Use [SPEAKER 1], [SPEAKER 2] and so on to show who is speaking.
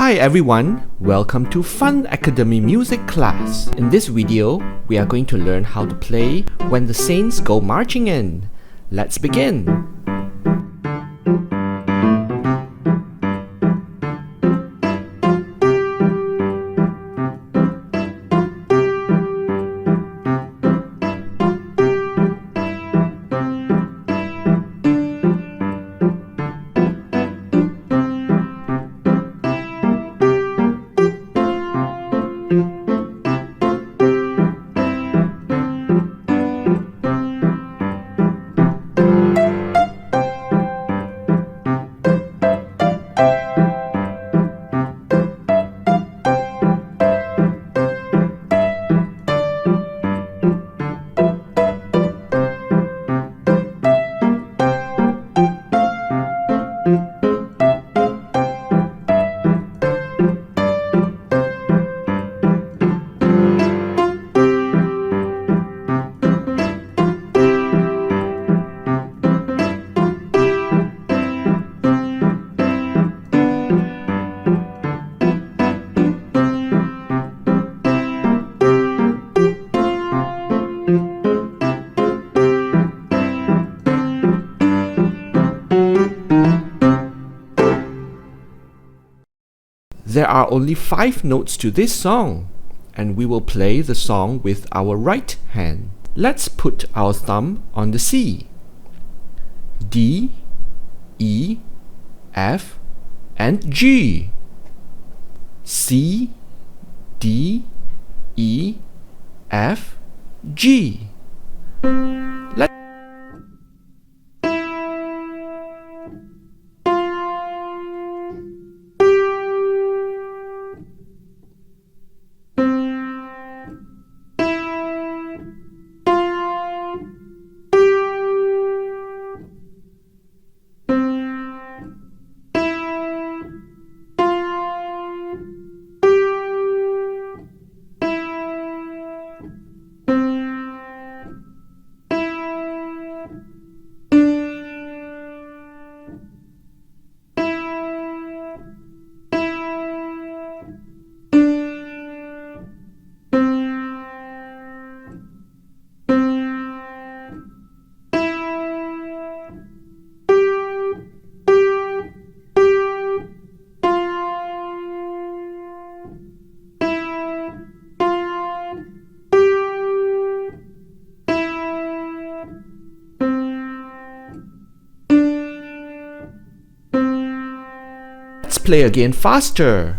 [SPEAKER 1] Hi everyone, welcome to Fun Academy Music class. In this video, we are going to learn how to play When the Saints Go Marching In. Let's begin! There are only 5 notes to this song, and we will play the song with our right hand. Let's put our thumb on the C. D, E, F, and G. C, D, E, F, G. Let's play again faster.